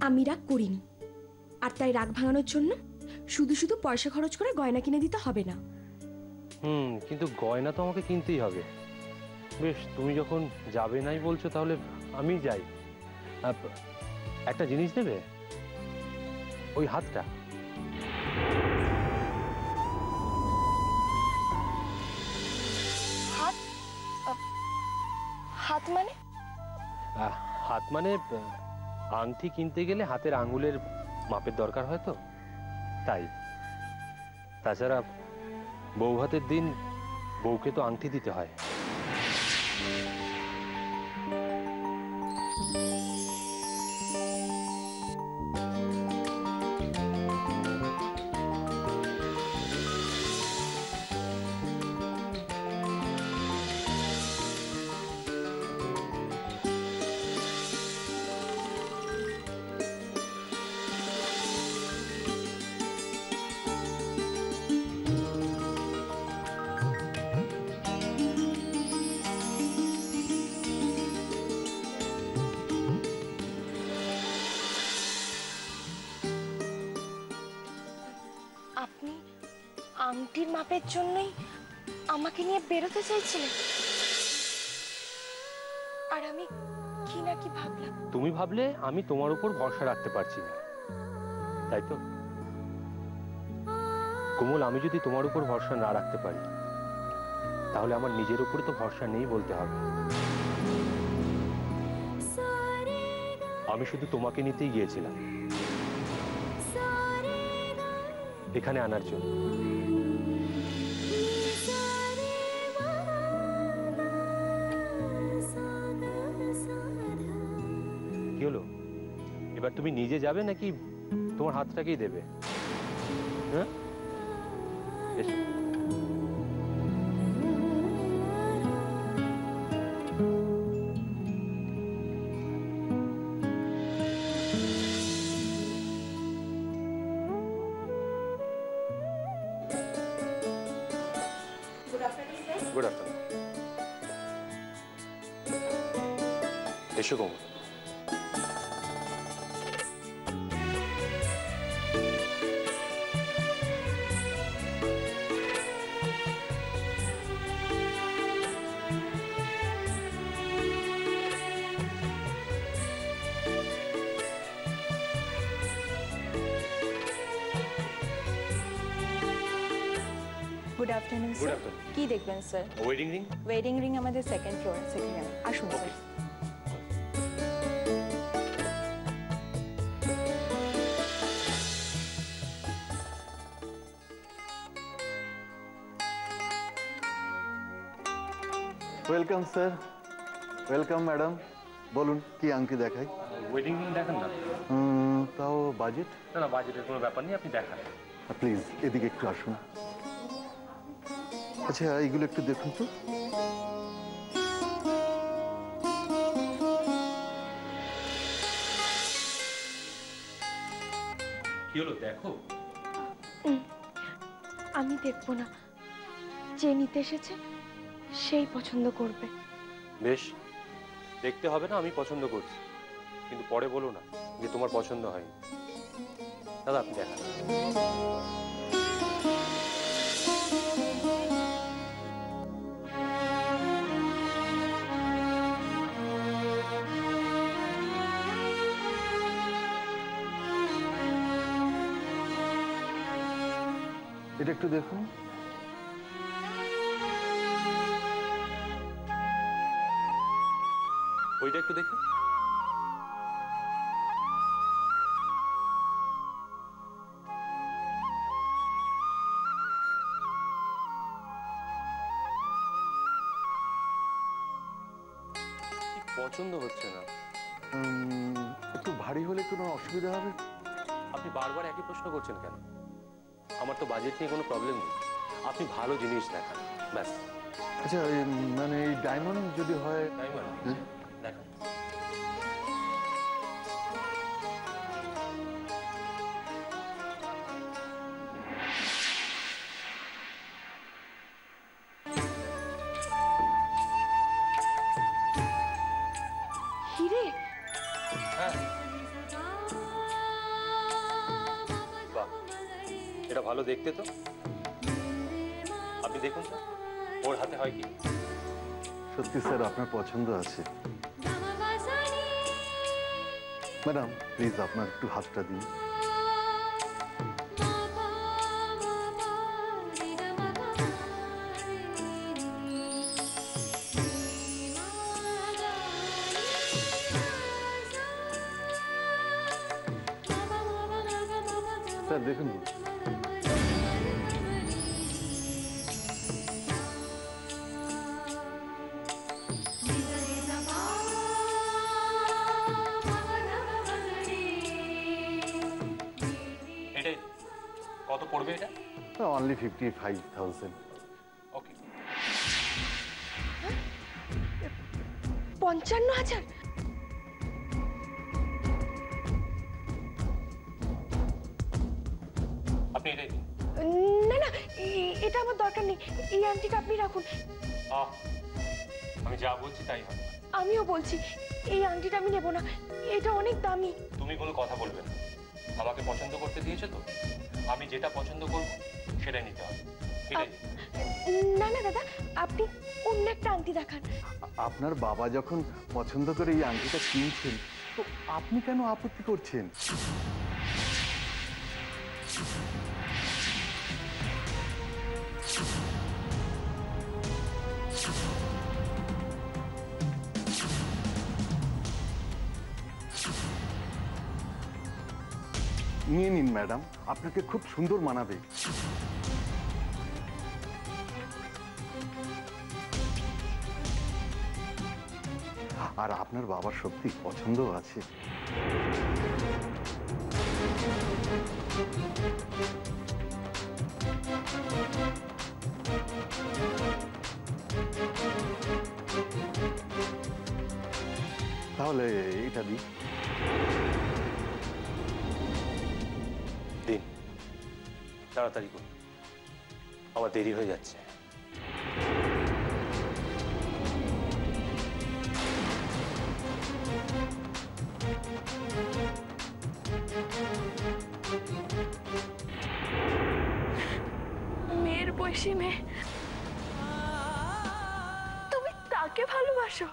আমি রাগ করিনি, আর তাই রাগ ভাঙানোর জন্য শুধু শুধু পয়সা খরচ করে গয়না কিনে দিতে হবে না। কিন্তু গয়না তো আমাকে কিনতেই হবে। বেশ, তুমি যখন যাবে নাই বলছো তাহলে আমি যাই। একটা জিনিস দেবে, ওই হাতটা। হাত? হাত মানে? হাত মানে আংটি কিনতে গেলে হাতের আঙ্গুলের মাপের দরকার হয় তো, তাই। তাছাড়া বউ ভাতের দিন বউকে তো আংটি দিতে হয়। আপনি আংটির মাপের জন্যই আমাকে নিয়ে বেরোতে চাইছিলেন, আর আমি কি না কি ভাবলাম। তুমি ভাবলে আমি তোমার উপর ভরসা রাখতে পারছি না, তাই তো? কোমল, আমি যদি তোমার উপর ভরসা না রাখতে পারি তাহলে আমার নিজের উপরে তো ভরসা নেই বলতে হবে। আমি শুধু তোমাকে নিতেই গিয়েছিলাম এখানে আনার জন্য। কি হলো, এবার তুমি নিজে যাবে নাকি তোমার হাতটাকেই দেবে? হ্যাঁ, এসো। Good afternoon. এসো কোমল। Good afternoon sir. কি দেখবেন sir? Wedding ring. Wedding ring আমাদের সেকেন্ড ফ্লোরে, সেখানে আসুন sir. Welcome sir. Welcome madam. বলুন কি আংটি দেখাই? ওয়েডিং রিং দেখান না। তাও বাজেট? না, বাজেটের কোনো ব্যাপার নেই, আপনি দেখান। প্লিজ এদিকে একটু আসুন। আচ্ছা, এইগুলো একটু দেখুন তো। কি হলো, দেখো। আমি দেখবো না, যে নিতে এসেছে সেই পছন্দ করবে। বেশ, দেখতে হবে না, আমি পছন্দ করছি, কিন্তু পরে বলো না যে তোমার পছন্দ হয়নি। দাদা, আপনি দেখান। এটা একটু দেখুন। ওইটা একটু দেখি। পছন্দ হচ্ছে না। একটু ভারী হলে কোনো অসুবিধা হবে? আপনি বারবার একই প্রশ্ন করছেন কেন? আমার তো বাজেট নিয়ে কোনো প্রবলেম নেই, আপনি ভালো জিনিস দেখান, ব্যাস। আচ্ছা, মানে এই ডায়মন্ড যদি হয়? ডায়মন্ড দেখান। হিরে? হ্যাঁ, ভালো দেখতে তো। আপনি দেখুন তো ওর হাতে হয় কি। সত্যি স্যার আপনার পছন্দ আছে। ম্যাডাম প্লিজ আপনার একটু হাতটা দিন। স্যার দেখুন, এটাই কত পড়বে এটা? অনলি 55,000। ওকে। 55,000? আপনি এটাই দিন। না না, এটা আমার দরকার নেই। এই আংটিটা আপনি রাখুন। আমি যা বলছি তাই হবে। আমিও বলছি এই আংটিটা আমি নেব না, এটা অনেক দামি। তুমি কোনো কথা বলবে না। আমাকে পছন্দ করতে দিয়েছো তো, আমি যেটা পছন্দ করব সেটাই নিতে হবে। এটাই। না না দাদা, আপনি অন্য একটা আংটি দেখান। আপনার বাবা যখন পছন্দ করে এই আংটিটা কিনছেন, তো আপনি কেন আপত্তি করছেন? নিয়ে নিন ম্যাডাম, আপনাকে খুব সুন্দর মানাবে। আর আপনার বাবার সত্যি পছন্দ আছে। তাহলে এটা দিই। দিন, তাড়াতাড়ি করুন, আমার দেরি হয়ে যাচ্ছে। মেয়ের বয়সী মেয়ে, তুমি তাকে ভালোবাসো?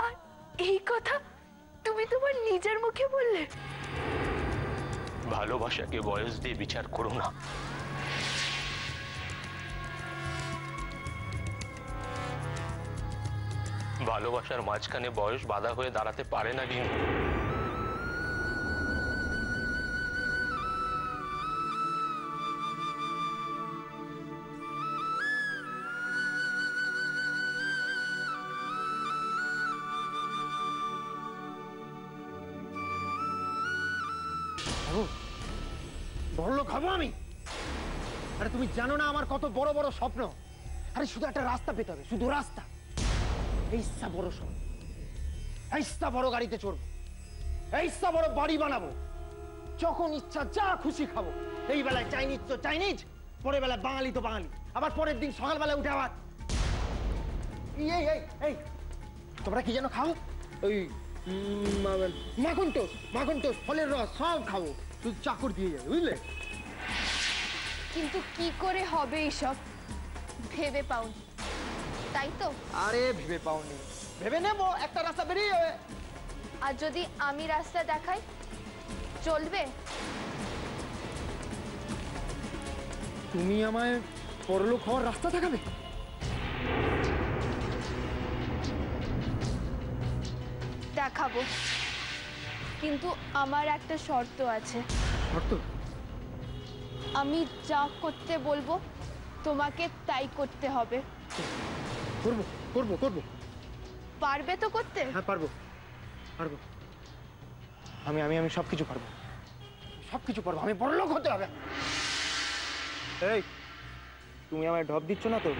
আর এই কথা তুমি তোমার নিজের মুখে বললে? ভালোবাসাকে বয়স দিয়ে বিচার করো না। ভালোবাসার মাঝখানে বয়স বাধা হয়ে দাঁড়াতে পারে না কিন্তু। বড়লোক হবো আমি? আরে তুমি জানো না আমার কত বড় বড় স্বপ্ন। আরে শুধু একটা রাস্তা পেতে হবে, শুধু রাস্তা। এইসা বড় স্বপ্ন, এইসা বড় গাড়িতে চড়বো, এইসা বড় বাড়ি বানাবো, যখন ইচ্ছা যা খুশি খাবো। এই বেলায় চাইনিজ তো চাইনিজ, পরের বেলায় বাঙালি তো বাঙালি, আবার পরের দিন সকালবেলায় উঠে আবার এই এই এই তোমরা কি যেন খাও? ওই মাখন টোস্ট, ফলের রস সব খাবো, শুধু চাকর দিয়ে যাবে, বুঝলে? কিন্তু কি করে হবে এইসব ভেবে পাওনি, তাই তো? আরে ভেবে পাওনি, ভেবে নেবো, একটা রাস্তা বেরিয়ে যাবে। আর যদি আমি রাস্তা দেখাই চলবে? তুমি আমায় পরলোক হওয়ার রাস্তা দেখাবে? দেখাবো, কিন্তু আমার একটা শর্ত আছে। শর্ত? আমি যা করতে বলবো তোমাকে তাই করতে হবে। করবো করবো করবো। পারবে তো করতে? হ্যাঁ পারবো পারবো, আমি আমি আমি সবকিছু পারবো, সবকিছু পারবো। আমি বড়লোক হতে হবে। এই তুমি আমায় ঢপ দিচ্ছ না তো?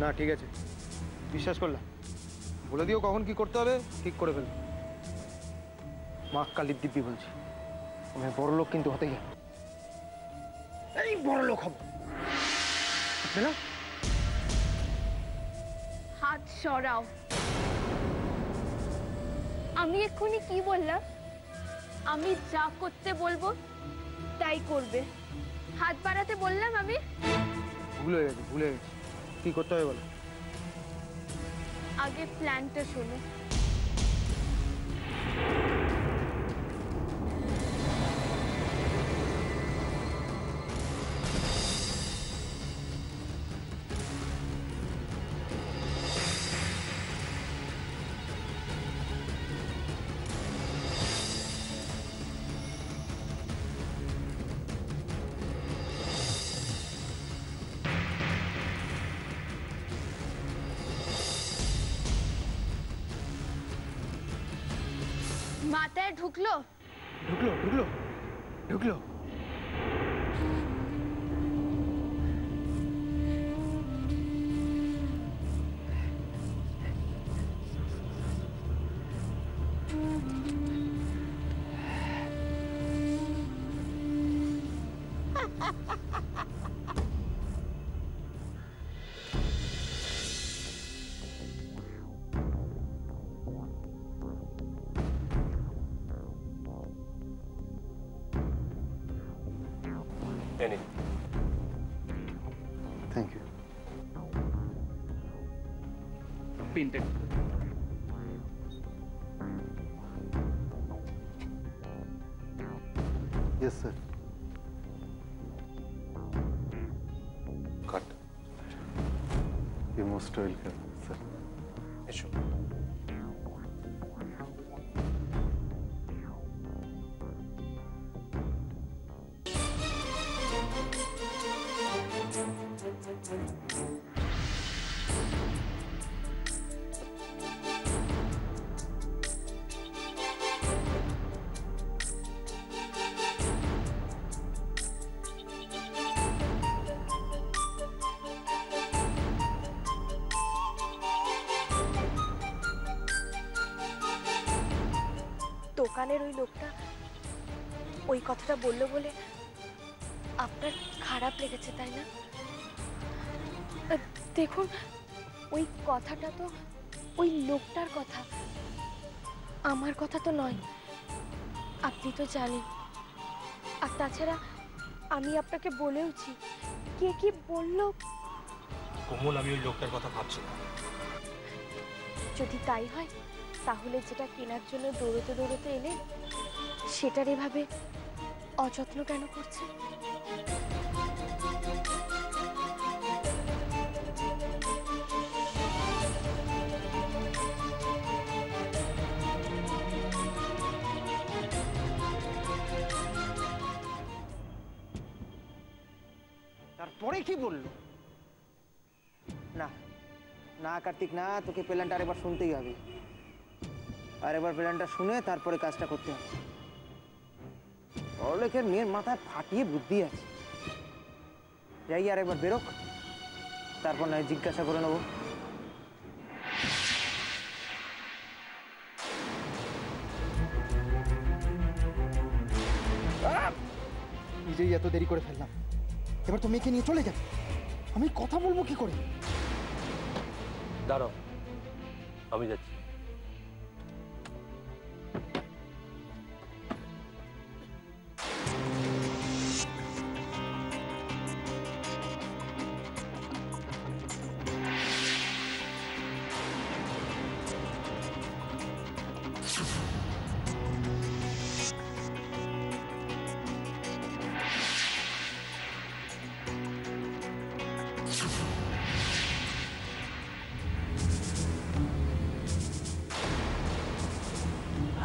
না ঠিক আছে, বিশ্বাস করলাম। বলে দিও কখন কি করতে হবে, ঠিক করে ফেলবো। মা কালীর দিব্যি বলছি, আমি বড়লোক কিন্তু হতেই হবে। এই বড়লোক হব, বুঝলে? হাত সরাও। আমি এক্ষুনি কি বললাম? আমি যা করতে বলবো তাই করবে। হাত বাড়াতে বললাম আমি? ভুলে গেছি কি করতে হবে বলো। আগে প্ল্যানটা শোনো। মাথায় ঢুকলো? ঢুকলো। এনে থ্যাংক ইউ। পিনটা yes sir. Cut. You most welcome sir. এসো। দোকানের ওই লোকটা ওই কথাটা বললো বলে আপনার খারাপ লেগেছে, তাই না? দেখুন, ওই কথাটা তো ওই লোকটার কথা, আমার কথা তো নয়। আপনি তো জানেন। আর তাছাড়া আমি আপনাকে বলেওছি, কে কি বললো। কোমল, আমি ওই লোকটার কথা ভাবছি না। যদি তাই হয় তাহলে যেটা কেনার জন্য দৌড়তে দৌড়তে এলেন সেটার এভাবে অযত্ন কেন করছে? তারপরে কি বললো? না না কার্তিক না, তোকে প্ল্যানটা আরেকবার শুনতেই হবে। আরেকবার প্ল্যানটা শুনে তারপরে কাজটা করতে হবে। বড়লোকের মেয়ের মাথায় ফাটিয়ে বুদ্ধি আছে। যাই আরেকবার বেরোক, তারপর নয় জিজ্ঞাসা করে নেবো। নিজেই এত দেরি করে ফেললাম, এবার তো মেয়েকে নিয়ে চলে যাবে। আমি কথা বলবো কি করে? দাঁড়াও, আমি যাচ্ছি।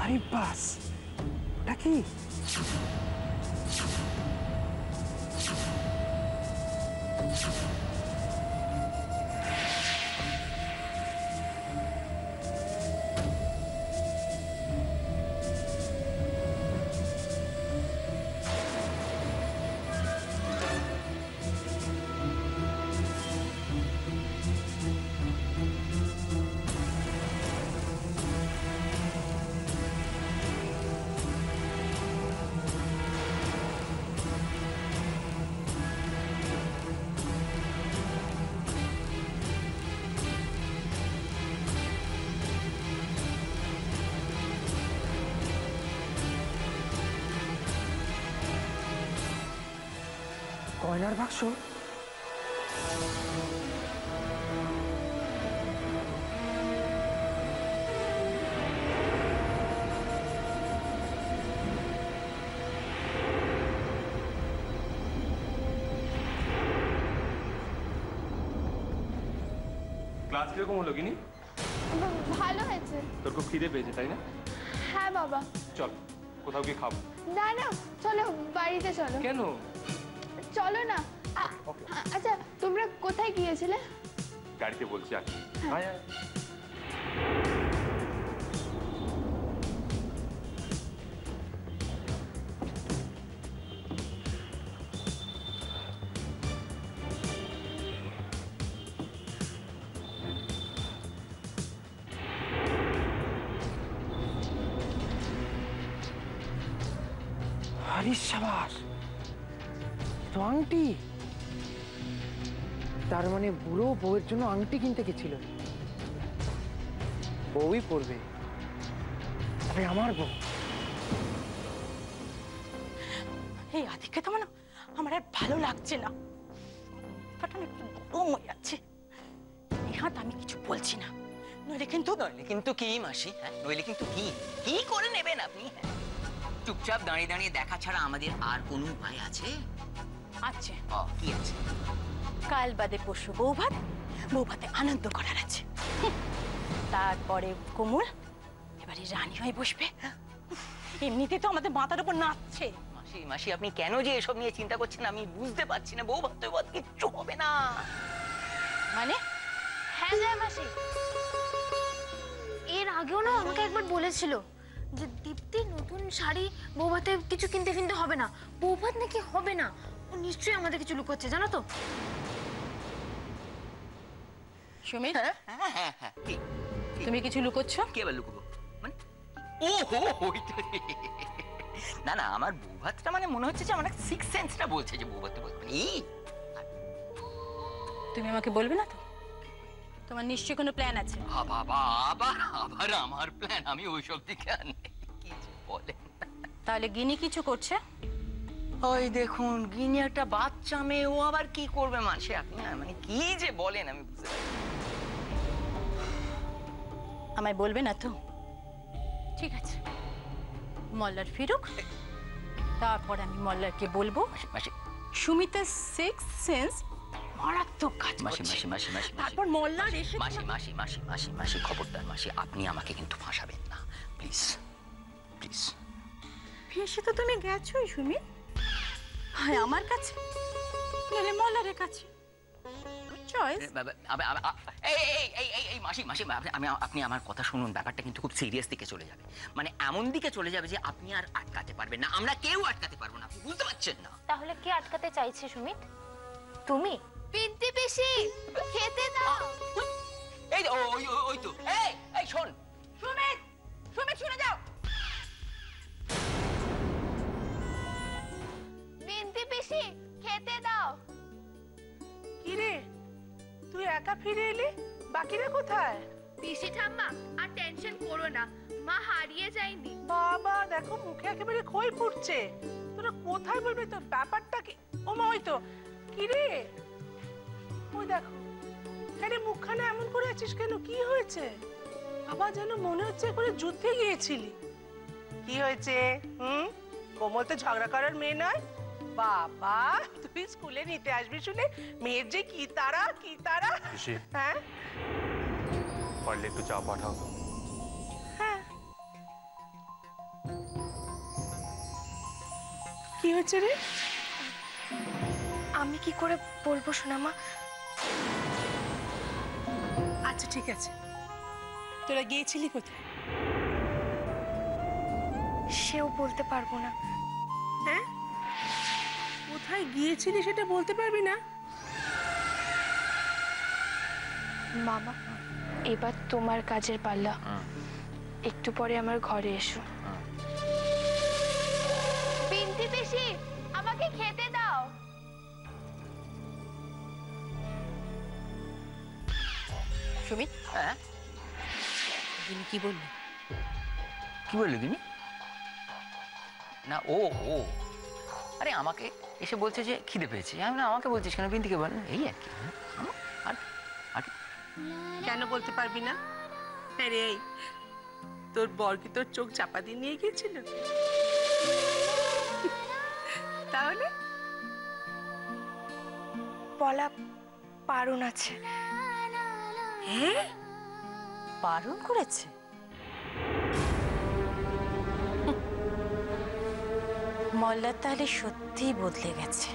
আরে বাস, ওটা কি? গয়নার বাক্স? ক্লাস কিরকম হলো গিনি? ভালো হয়েছে। তোর খুব খিদে পেয়েছে তাই না? হ্যাঁ বাবা। চল কোথাও গিয়ে খাবো। না না, চলো বাড়িতে চলো। কেন? চলো না। আচ্ছা, তোমরা কোথায় গিয়েছিলে? গাড়িতে বলছি আর আয় আয়। আরে সাবাস, তো আংটি। তার মানে বুড়ো বউয়ের জন্য আংটি কিনতে গেছিল। বউই পড়বে, তবে আমার বউ। এই আদিকে তো মানে আমার আর ভালো লাগছে না, ফাটানো একটু গরম হয়ে যাচ্ছে। নেহাত আমি কিছু বলছি না, নইলে কিন্তু কি মাসি? হ্যাঁ, নইলে কিন্তু কি করে নেবেন আপনি? চুপচাপ দাঁড়িয়ে দাঁড়িয়ে দেখা ছাড়া আমাদের আর কোনো উপায় আছে? আছে। কি আছে? কাল বাদে পরশু বৌভাতে আনন্দ করার আছে। তারপরে কোমল এবারে রানী হয়ে বসবে। এমনিতে তো আমাদের মাথার উপর নাচছে। মাসি আপনি কেন যে এসব নিয়ে চিন্তা করছেন আমি বুঝতে পারছি না। বৌভাত কিচ্ছু হবে না। মানে? হ্যাঁ যায় মাসি, এর আগেও না আমাকে একবার বলেছিল যে দীপ্তি নতুন শাড়ি বৌভাতে কিছু কিনতে হবে না, বৌভাত নাকি হবে না। ও নিশ্চয়ই আমাদের কিছু লুকোচ্ছে, জানো তো? সুমিত, হ্যাঁ তুমি কিছু লুকোচ্ছ? কে আবার লুকবো? মানে না আমার বৌভাতটা মানে মনে হচ্ছে যে আমার সিক্স সেন্সটা বলছে যে বৌভাতটা বলতে তুমি আমাকে বলবে না তো? তোমার নিশ্চয়ই কোনো প্ল্যান আছে। আবার আমার প্ল্যান? আমি ওইসব দিকে কি বলেন? তাহলে গিনি কিছু করছে? ওই দেখুন, গিনি একটা বাচ্চা মেয়ে, ও আবার কি করবে মাসে? আপনি মানে কি যে বলেন আমি বুঝতে পারি। আমায় বলবে না তো? ঠিক আছে, মল্লার ফিরুক, তারপর আমি মল্লারকে বলবো সুমিতের সিক্স সেন্স মারাত্মক কাজ করছে। তারপর মল্লার এসে মাসি খবরদার মাসি, আপনি আমাকে কিন্তু ফাঁসাবেন না প্লিজ। ফেসে তো তুমি গেছোই সুমিত, হয় আমার কাছে নাহলে মল্লারের কাছে। মাসি আপনি আমার কথা শুনুন। ব্যাপারটা কিন্তু খুব সিরিয়াস দিকে চলে যাবে, মানে এমন দিকে চলে যাবে যে আপনি আর আটকাতে পারবেন না। আমরা কেউ আটকাতে পারবো না, আপনি বুঝতে পারছেন না? তাহলে কে আটকাতে চাইছে সুমিত? তুমি? পিন্তি পিসি, খেতে দাও। ওই তো এই শোন সুমিত, শুনে যাও। পিন্তি পিসি, খেতে দাও। কি রে, তুই একা ফিরে এলি? বাকিরা কোথায়? পিসি ঠাম্মা, আর টেনশন করো না, মা হারিয়ে যায়নি। বাবা দেখো, মুখে একেবারে খই ফুটছে। তোরা কোথায় বলবি তোর ব্যাপারটা কি? ও মা, ওই তো। কি রে, ওই দেখো, আরে মুখখানা এমন করে আছিস কেন? কি হয়েছে? বাবা যেন মনে হচ্ছে করে যুদ্ধে গিয়েছিলি। কি হয়েছে? কোমল তো ঝগড়া করার মেয়ে নয়। বাবা, তুই স্কুলে নিতে আসবি শুনে মেয়ের যে কি তারা। হ্যাঁ, পারলে একটু চা পাঠাও। হ্যাঁ, কি হয়েছে রে? আমি কি করে বলবো সোনামা? আচ্ছা ঠিক আছে, তোরা গিয়েছিলি কোথায়? সেও বলতে পারবো না। হ্যাঁ, কোথায় গিয়েছিলি সেটা বলতে পারবি না? মামা, এবার তোমার কাজের পাল্লা। একটু পরে আমার ঘরে এসো। পিন্তি পিসি, আমাকে খেতে দাও। সুমিত, হ্যাঁ গিনি কি বললি? কি বললি গিনি? না ও আরে আমাকে এসে বলছে যে খিদে পেয়েছে, আমি বললাম, আমাকে বলছিস কেন, পিন্তিকে বল, এই আর কি। আর আর কেন বলতে পারবি না? আরে এই তোর বর কি তোর চোখ চাপা দিয়ে নিয়ে গিয়েছিল? তাহলে বলা বারণ আছে। হ্যাঁ, বারণ করেছে? মল্লার তাহলে সত্যিই বদলে গেছে।